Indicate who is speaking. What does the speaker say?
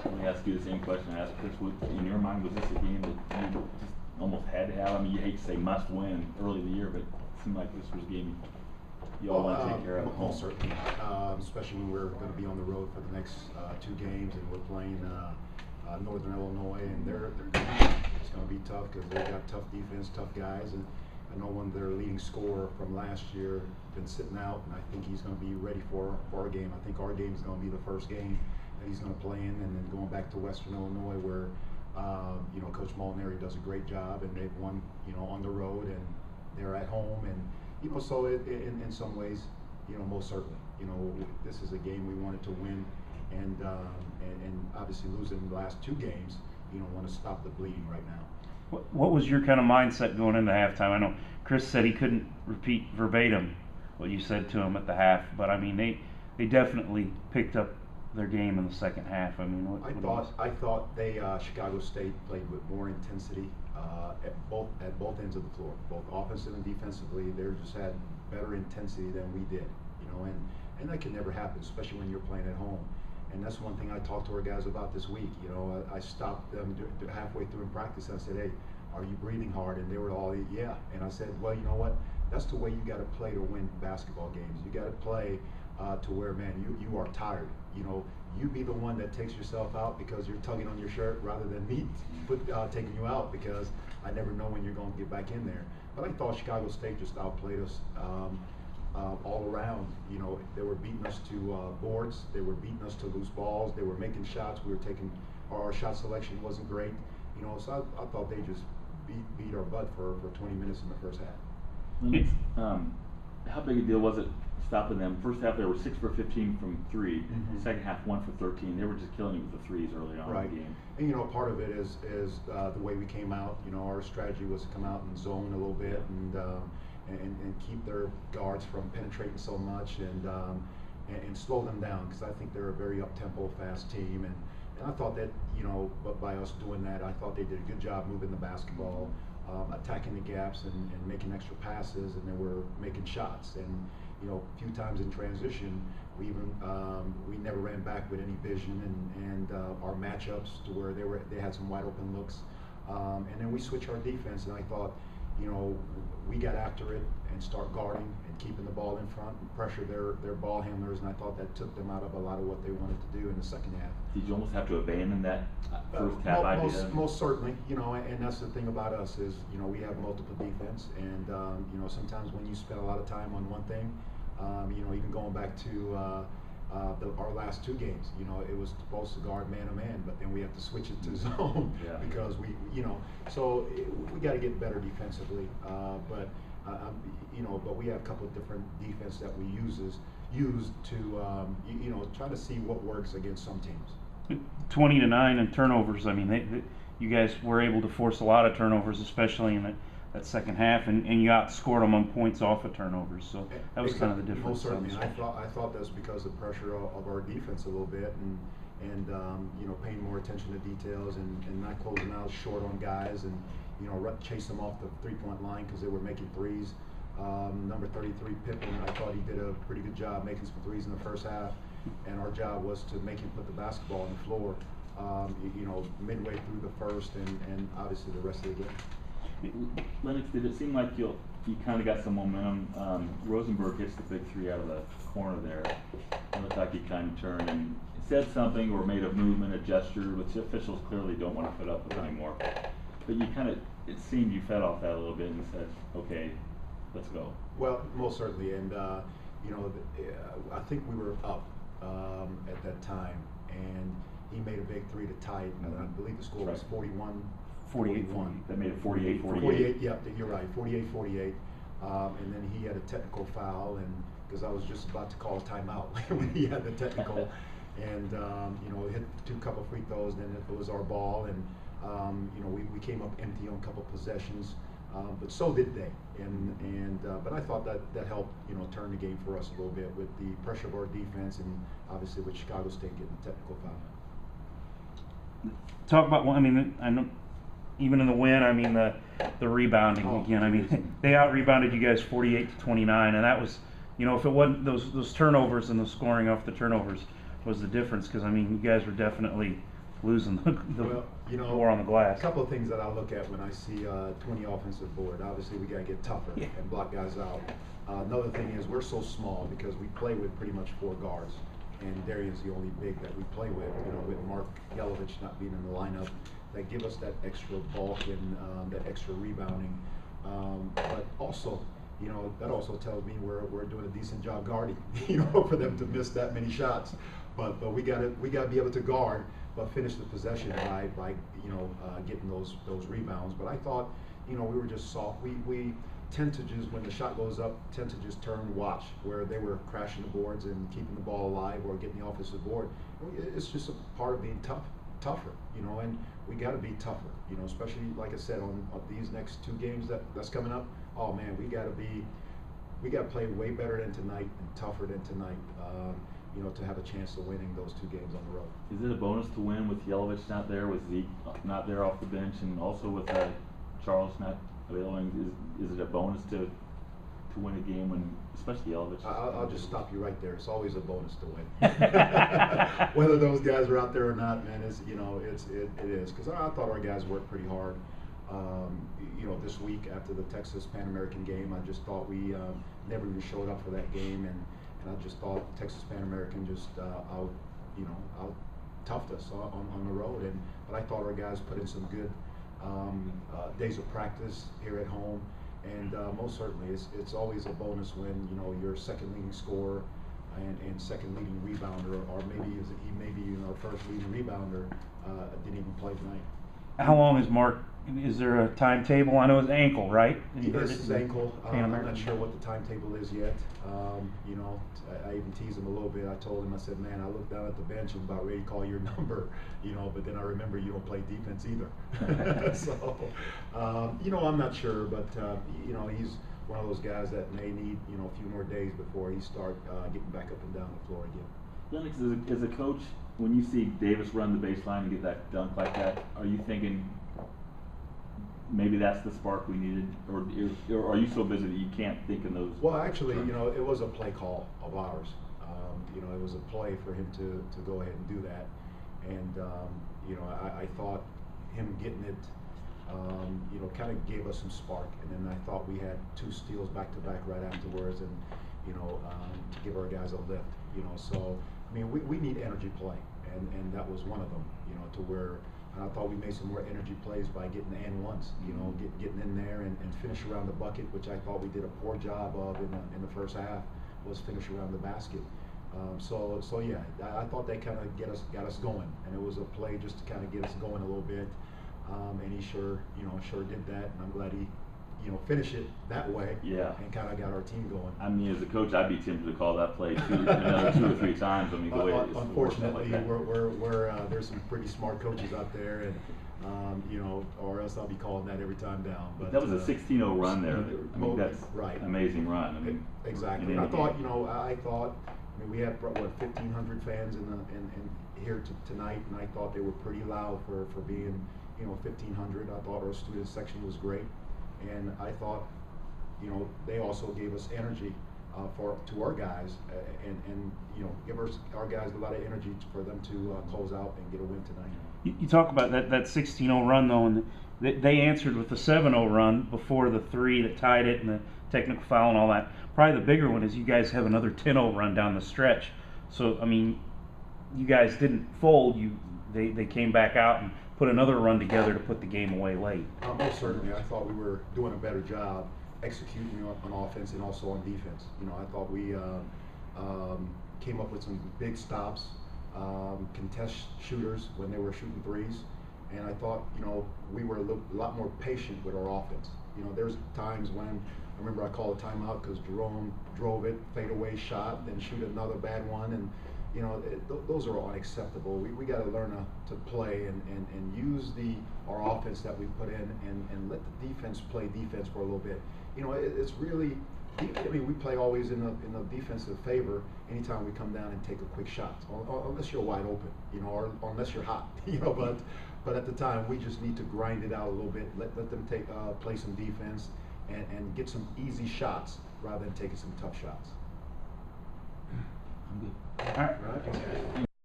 Speaker 1: let me ask you the same question I asked Chris. In your mind, was this a game that you just almost had to have? I mean, you hate to say must win early in the year, but it seemed like this was a game you all want to take care of.
Speaker 2: Most certainly, especially when we're going to be on the road for the next 2 games, and we're playing Northern Illinois, and it's going to be tough because they've got tough defense, tough guys, and I know one of their leading scorer from last year been sitting out, and I think he's going to be ready for our game. I think our game is going to be the first game that he's going to play in, and then going back to Western Illinois where Coach Molinari does a great job, and they've won on the road, and they're at home, and so in some ways, most certainly, this is a game we wanted to win, and obviously losing the last 2 games, want to stop the bleeding right now.
Speaker 3: What was your kind of mindset going into halftime? I know Chris said he couldn't repeat verbatim what you said to him at the half, but I mean they definitely picked up their game in the second half. I mean,
Speaker 2: I thought they Chicago State played with more intensity at both ends of the floor, both offensive and defensively. They just had better intensity than we did, and that can never happen, especially when you're playing at home. And that's one thing I talked to our guys about this week. I stopped them halfway through in practice. And I said, "Hey, are you breathing hard?" And they were all, "Yeah." And I said, "Well, you know what? That's the way you got to play to win basketball games. You got to play to where, man, you are tired. You be the one that takes yourself out because you're tugging on your shirt rather than me taking you out, because I never know when you're going to get back in there." But I thought Chicago State just outplayed us all around. They were beating us to boards. They were beating us to loose balls. They were making shots. Our shot selection wasn't great. So I thought they just beat our butt for 20 minutes in the first half.
Speaker 1: How big a deal was it stopping them? First half they were 6 for 15 from 3.
Speaker 2: Mm-hmm.
Speaker 1: Second half 1 for 13. They were just killing you with the threes early on in the game.
Speaker 2: And part of it is the way we came out. Our strategy was to come out and zone a little bit and keep their guards from penetrating so much and slow them down, because I think they're a very up-tempo, fast team. And I thought that, but by us doing that, I thought they did a good job moving the basketball, attacking the gaps and making extra passes, and they were making shots. And a few times in transition, we never ran back with any vision, and our matchups to where they had some wide open looks, and then we switched our defense, and I thought, we got after it and start guarding and keeping the ball in front and pressure their ball handlers, and I thought that took them out of a lot of what they wanted to do in the second half.
Speaker 1: Did you almost have to abandon that first half idea?
Speaker 2: Most certainly, and that's the thing about us is, we have multiple defense, and sometimes when you spend a lot of time on one thing, even going back to our last 2 games, it was supposed to guard man-to-man, but then we have to switch it to zone because so we got to get better defensively. But we have a couple of different defense that we use to try to see what works against some teams.
Speaker 3: 20-9 in turnovers. I mean, you guys were able to force a lot of turnovers, especially in that second half, and you outscored them on points off of turnovers. So that was kind of the difference.
Speaker 2: Most certainly. I thought that's because of the pressure of our defense a little bit, and paying more attention to details and not closing out short on guys, and chase them off the 3-point line because they were making threes. Number 33 Pippen, I thought he did a pretty good job making some threes in the first half, and our job was to make him put the basketball on the floor midway through the first and obviously the rest of the game.
Speaker 1: Lennox, did it seem like you kind of got some momentum? Rosenberg hits the big 3 out of the corner there. It looked like he kind of turned and said something or made a movement, a gesture, which the officials clearly don't want to put up with anymore. But it seemed you fed off that a little bit and said, okay, let's go.
Speaker 2: Well, most certainly, and I think we were up at that time, and he made a big 3 to tie it. I believe the score was 41.
Speaker 3: 48-41.
Speaker 1: That made it 48-48.
Speaker 2: 48, yeah, you're right, 48-48. And then he had a technical foul, and because I was just about to call a timeout when he had the technical, and hit 2 couple free throws, and then it was our ball, and we came up empty on a couple possessions, but so did they, but I thought that helped turn the game for us a little bit with the pressure of our defense, and obviously with Chicago State getting the technical foul.
Speaker 3: Talk about, I mean, I know. Even in the win, I mean the rebounding again. I mean, they out-rebounded you guys 48-29, and that was, if it wasn't those turnovers and the scoring off the turnovers was the difference, because I mean you guys were definitely losing the
Speaker 2: Well, you know,
Speaker 3: war on the glass.
Speaker 2: A couple of things that I look at when I see 20 offensive board. Obviously, we got to get tougher
Speaker 3: Yeah.
Speaker 2: and block guys out. Another thing is we're so small because we play with pretty much 4 guards, and Darian's the only big that we play with. You know, with Mark Yelovich not being in the lineup, that give us that extra bulk and that extra rebounding. But also, you know, that also tells me we're doing a decent job guarding. You know, for them to miss that many shots. But we gotta be able to guard, but finish the possession by you know getting those rebounds. But I thought, you know, we were just soft. We tend to just, when the shot goes up, tend to just turn and watch, where they were crashing the boards and keeping the ball alive or getting the offensive board. It's just a part of being tougher, you know, and we got to be tougher, you know, especially like I said on these next 2 games that's coming up. Oh man, we got to play way better than tonight and tougher than tonight. You know, to have a chance of winning those 2 games on the road.
Speaker 1: Is it a bonus to win with Yelovich not there, with Zeke not there off the bench, and also with Charles not available? Is it a bonus to win a game when, especially Yelovich?
Speaker 2: I'll just stop you right there. It's always a bonus to win. Whether those guys are out there or not, man, it is. Because I thought our guys worked pretty hard. You know, this week after the Texas Pan American game, I just thought we never even showed up for that game, and I just thought Texas Pan American just out toughed us on the road. But I thought our guys put in some good days of practice here at home, and most certainly it's always a bonus when, you know, your second leading scorer and second leading rebounder, or maybe even our first leading rebounder didn't even play tonight.
Speaker 3: How long is Mark? Is there a timetable? I know his ankle, right?
Speaker 2: Yes, his ankle. I'm not sure what the timetable is yet. You know, I even teased him a little bit. I told him, I said, man, I looked down at the bench and about ready to call your number, you know, but then I remember you don't play defense either. So, you know, I'm not sure, but, you know, he's one of those guys that may need, you know, a few more days before he start getting back up and down the floor again.
Speaker 1: Lennox, as a coach, when you see Davis run the baseline and get that dunk like that, are you thinking maybe that's the spark we needed, or are you so busy that you can't think in those?
Speaker 2: Well, actually, you know, it was a play call of ours. You know, it was a play for him to go ahead and do that, and you know, I thought him getting it, you know, kind of gave us some spark, and then I thought we had 2 steals back to back right afterwards, and you know, to give our guys a lift. You know, so I mean, we need energy play, and that was one of them. You know, to where. And I thought we made some more energy plays by getting the and-ones, you know, getting in there and finish around the bucket, which I thought we did a poor job of in the first half, was finish around the basket. So yeah, I thought that kind of got us going, and it was a play just to kind of get us going a little bit. And he sure did that, and I'm glad he, you know, finished it that way.
Speaker 1: Yeah.
Speaker 2: And kind of got our team going.
Speaker 1: I mean, as a coach, I'd be tempted to call that play another 2 or 3 times. I mean, the way it's
Speaker 2: unfortunately,
Speaker 1: like
Speaker 2: we're there's some pretty smart coaches out there, and you know, or else I'll be calling that every time down. But
Speaker 1: that was a 16-0 run there. I mean, that's
Speaker 2: right.
Speaker 1: Amazing run. I mean,
Speaker 2: exactly. I thought, you know, I mean, we had what 1,500 fans in here tonight, and I thought they were pretty loud for being, you know, 1,500. I thought our student section was great. And I thought, you know, they also gave us energy to our guys, and you know, give our guys a lot of energy for them to close out and get a win tonight.
Speaker 3: You talk about that 16-0 run though, and they answered with the 7-0 run before the 3 that tied it and the technical foul and all that. Probably the bigger one is you guys have another 10-0 run down the stretch. So I mean, you guys didn't fold. They came back out and put another run together to put the game away late.
Speaker 2: Most certainly. I thought we were doing a better job executing on offense and also on defense. You know, I thought we came up with some big stops, contest shooters when they were shooting threes, and I thought, you know, we were a lot more patient with our offense. You know, there's times when I remember I called a timeout because Jerome drove it, fadeaway shot, then shoot another bad one, and you know, those are unacceptable. We got to learn to play and use our offense that we put in and let the defense play defense for a little bit. You know, it's really, I mean, we play always in the defensive favor anytime we come down and take a quick shot, unless you're wide open, you know, or unless you're hot, you know. But at the time, we just need to grind it out a little bit, let them play some defense and get some easy shots rather than taking some tough shots.
Speaker 1: I'm good.
Speaker 3: All right.